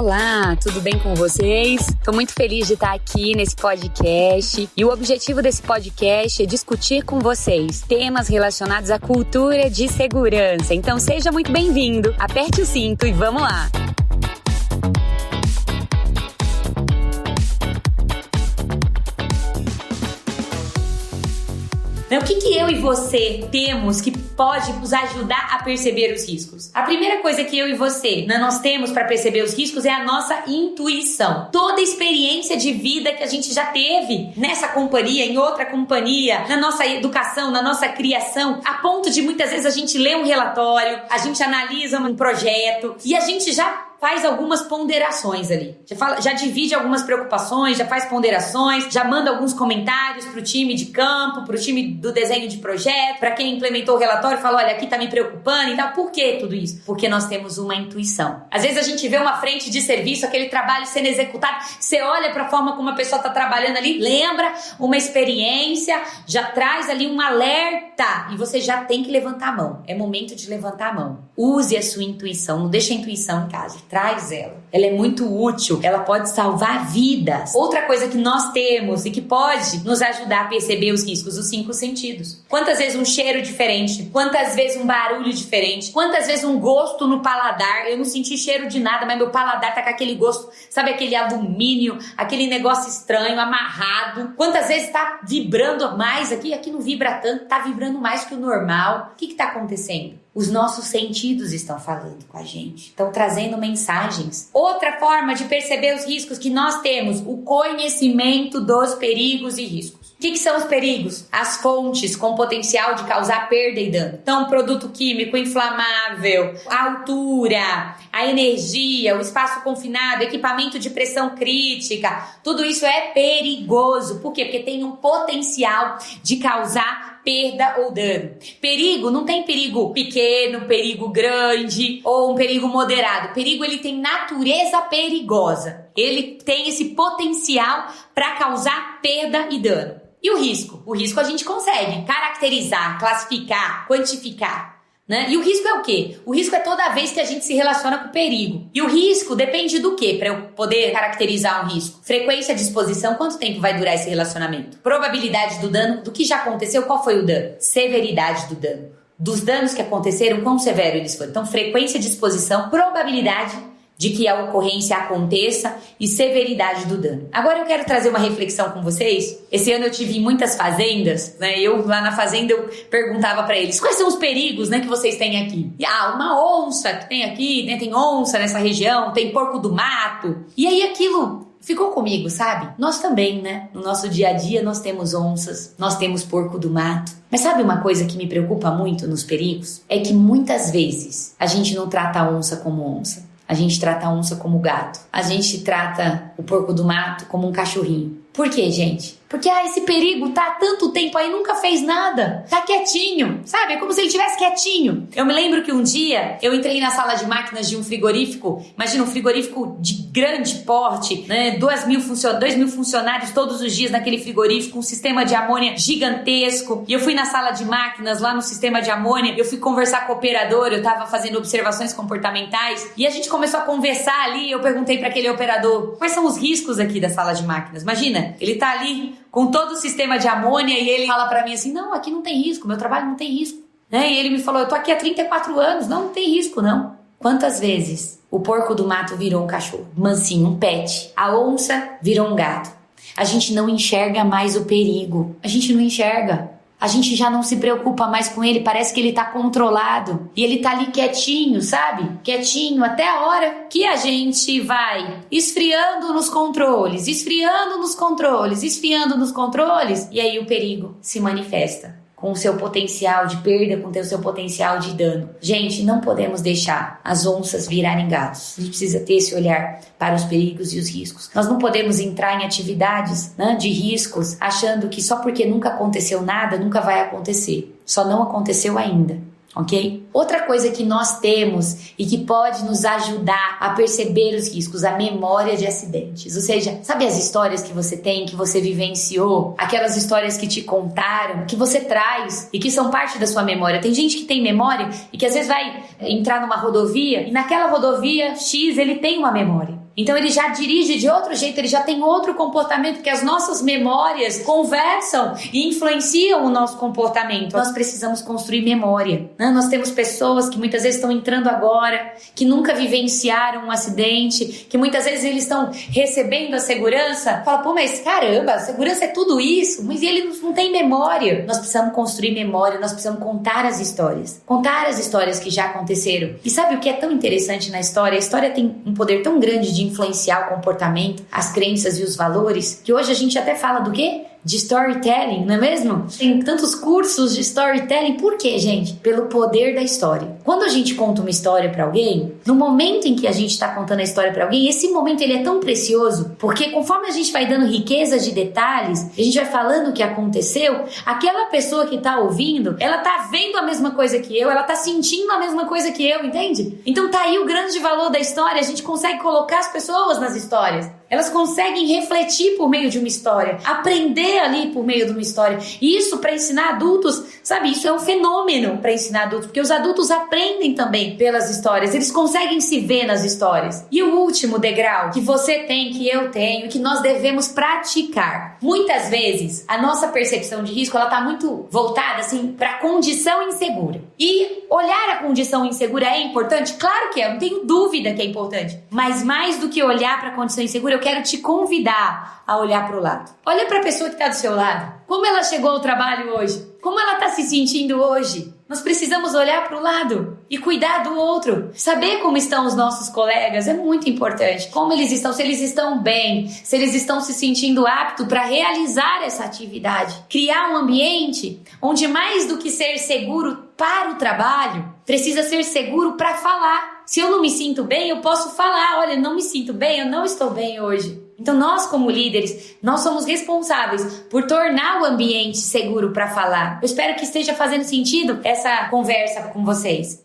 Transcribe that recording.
Olá, tudo bem com vocês? Estou muito feliz de estar aqui nesse podcast e o objetivo desse podcast é discutir com vocês temas relacionados à cultura de segurança. Então seja muito bem-vindo, aperte o cinto e vamos lá! O que eu e você temos que pode nos ajudar a perceber os riscos? A primeira coisa que eu e você nós temos para perceber os riscos é a nossa intuição. Toda a experiência de vida que a gente já teve nessa companhia, em outra companhia, na nossa educação, na nossa criação, a ponto de muitas vezes a gente lê um relatório, a gente analisa um projeto e a gente já faz algumas ponderações ali. Já divide algumas preocupações, já faz ponderações, já manda alguns comentários pro time de campo, pro time do desenho de projeto, para quem implementou o relatório, fala, olha, aqui tá me preocupando e tal. Por que tudo isso? Porque nós temos uma intuição. Às vezes a gente vê uma frente de serviço, aquele trabalho sendo executado, você olha pra forma como a pessoa tá trabalhando ali, lembra uma experiência, já traz ali um alerta e você já tem que levantar a mão. É momento de levantar a mão. Use a sua intuição, não deixe a intuição em casa. Traz ela. Ela é muito útil, ela pode salvar vidas. Outra coisa que nós temos e que pode nos ajudar a perceber os riscos, os 5 sentidos. Quantas vezes um cheiro diferente, quantas vezes um barulho diferente, quantas vezes um gosto no paladar. Eu não senti cheiro de nada, mas meu paladar tá com aquele gosto, sabe, aquele alumínio, aquele negócio estranho, amarrado. Quantas vezes tá vibrando mais aqui não vibra tanto, tá vibrando mais que o normal. O que tá acontecendo? Os nossos sentidos estão falando com a gente, estão trazendo mensagens. Outra forma de perceber os riscos que nós temos, o conhecimento dos perigos e riscos. O que são os perigos? As fontes com potencial de causar perda e dano. Então, produto químico inflamável, a altura, a energia, o espaço confinado, equipamento de pressão crítica, tudo isso é perigoso. Por quê? Porque tem um potencial de causar perda ou dano. Perigo, não tem perigo pequeno, perigo grande ou um perigo moderado. Perigo, ele tem natureza perigosa. Ele tem esse potencial para causar perda e dano. E o risco? O risco a gente consegue caracterizar, classificar, quantificar, né? E o risco é o quê? O risco é toda vez que a gente se relaciona com o perigo. E o risco depende do quê? Para eu poder caracterizar um risco. Frequência de exposição, quanto tempo vai durar esse relacionamento? Probabilidade do dano, do que já aconteceu, qual foi o dano? Severidade do dano. Dos danos que aconteceram, quão severo eles foram. Então, frequência de exposição, probabilidade de que a ocorrência aconteça e severidade do dano. Agora eu quero trazer uma reflexão com vocês. Esse ano eu tive em muitas fazendas, né? Eu lá na fazenda eu perguntava para eles, quais são os perigos, né, que vocês têm aqui? E, uma onça que tem aqui, né? Tem onça nessa região, tem porco do mato. E aí aquilo ficou comigo, sabe? Nós também, né? No nosso dia a dia nós temos onças, nós temos porco do mato. Mas sabe uma coisa que me preocupa muito nos perigos? É que muitas vezes a gente não trata a onça como onça. A gente trata a onça como gato. A gente trata o porco do mato como um cachorrinho. Por quê, gente? Porque esse perigo tá há tanto tempo aí, nunca fez nada. Tá quietinho, sabe? É como se ele estivesse quietinho. Eu me lembro que um dia eu entrei na sala de máquinas de um frigorífico. Imagina, um frigorífico de grande porte, né? 2.000 funcionários todos os dias naquele frigorífico, um sistema de amônia gigantesco. E eu fui na sala de máquinas, lá no sistema de amônia, eu fui conversar com o operador, eu tava fazendo observações comportamentais. E a gente começou a conversar ali, eu perguntei para aquele operador, quais são os riscos aqui da sala de máquinas? Imagina, ele tá ali com todo o sistema de amônia e ele fala pra mim assim, não, aqui não tem risco, meu trabalho não tem risco, né? E ele me falou, eu tô aqui há 34 anos, não tem risco não. Quantas vezes o porco do mato virou um cachorro, mansinho, um pet, a onça virou um gato? A gente não enxerga mais o perigo, a gente não enxerga. A gente já não se preocupa mais com ele, parece que ele tá controlado. E ele tá ali quietinho, sabe? Quietinho até a hora que a gente vai esfriando nos controles, esfriando nos controles, esfriando nos controles. E aí o perigo se manifesta com o seu potencial de perda, com o seu potencial de dano. Gente, não podemos deixar as onças virarem gatos. A gente precisa ter esse olhar para os perigos e os riscos. Nós não podemos entrar em atividades, né, de riscos achando que só porque nunca aconteceu nada, nunca vai acontecer. Só não aconteceu ainda. Ok? Outra coisa que nós temos e que pode nos ajudar a perceber os riscos, a memória de acidentes. Ou seja, sabe as histórias que você tem, que você vivenciou? Aquelas histórias que te contaram, que você traz e que são parte da sua memória. Tem gente que tem memória e que às vezes vai entrar numa rodovia e naquela rodovia X ele tem uma memória. Então ele já dirige de outro jeito, ele já tem outro comportamento, porque as nossas memórias conversam e influenciam o nosso comportamento. Nós precisamos construir memória, né? Nós temos pessoas que muitas vezes estão entrando agora, que nunca vivenciaram um acidente, que muitas vezes eles estão recebendo a segurança. Fala, pô, mas caramba, a segurança é tudo isso, mas ele não tem memória. Nós precisamos construir memória, nós precisamos contar as histórias que já aconteceram. E sabe o que é tão interessante na história? A história tem um poder tão grande de influenciar o comportamento, as crenças e os valores, que hoje a gente até fala do quê? De storytelling, não é mesmo? Tem tantos cursos de storytelling. Por quê, gente? Pelo poder da história. Quando a gente conta uma história para alguém, no momento em que a gente está contando a história para alguém, esse momento ele é tão precioso, porque conforme a gente vai dando riqueza de detalhes, a gente vai falando o que aconteceu, aquela pessoa que tá ouvindo, ela tá vendo a mesma coisa que eu, ela tá sentindo a mesma coisa que eu, entende? Então tá aí o grande valor da história, a gente consegue colocar as pessoas nas histórias. Elas conseguem refletir por meio de uma história, aprender ali por meio de uma história. E isso para ensinar adultos, sabe? Isso é um fenômeno para ensinar adultos, porque os adultos aprendem também pelas histórias, eles conseguem se ver nas histórias. E o último degrau que você tem, que eu tenho, que nós devemos praticar. Muitas vezes a nossa percepção de risco, ela tá muito voltada assim para condição insegura. E olhar a condição insegura é importante? Claro que é, eu não tenho dúvida que é importante. Mas mais do que olhar para a condição insegura, eu quero te convidar a olhar para o lado. Olha para a pessoa que está do seu lado. Como ela chegou ao trabalho hoje? Como ela está se sentindo hoje? Nós precisamos olhar para o lado e cuidar do outro. Saber como estão os nossos colegas é muito importante. Como eles estão, se eles estão bem, se eles estão se sentindo aptos para realizar essa atividade. Criar um ambiente onde mais do que ser seguro para o trabalho, precisa ser seguro para falar. Se eu não me sinto bem, eu posso falar, olha, não me sinto bem, eu não estou bem hoje. Então nós como líderes, nós somos responsáveis por tornar o ambiente seguro para falar. Eu espero que esteja fazendo sentido essa conversa com vocês.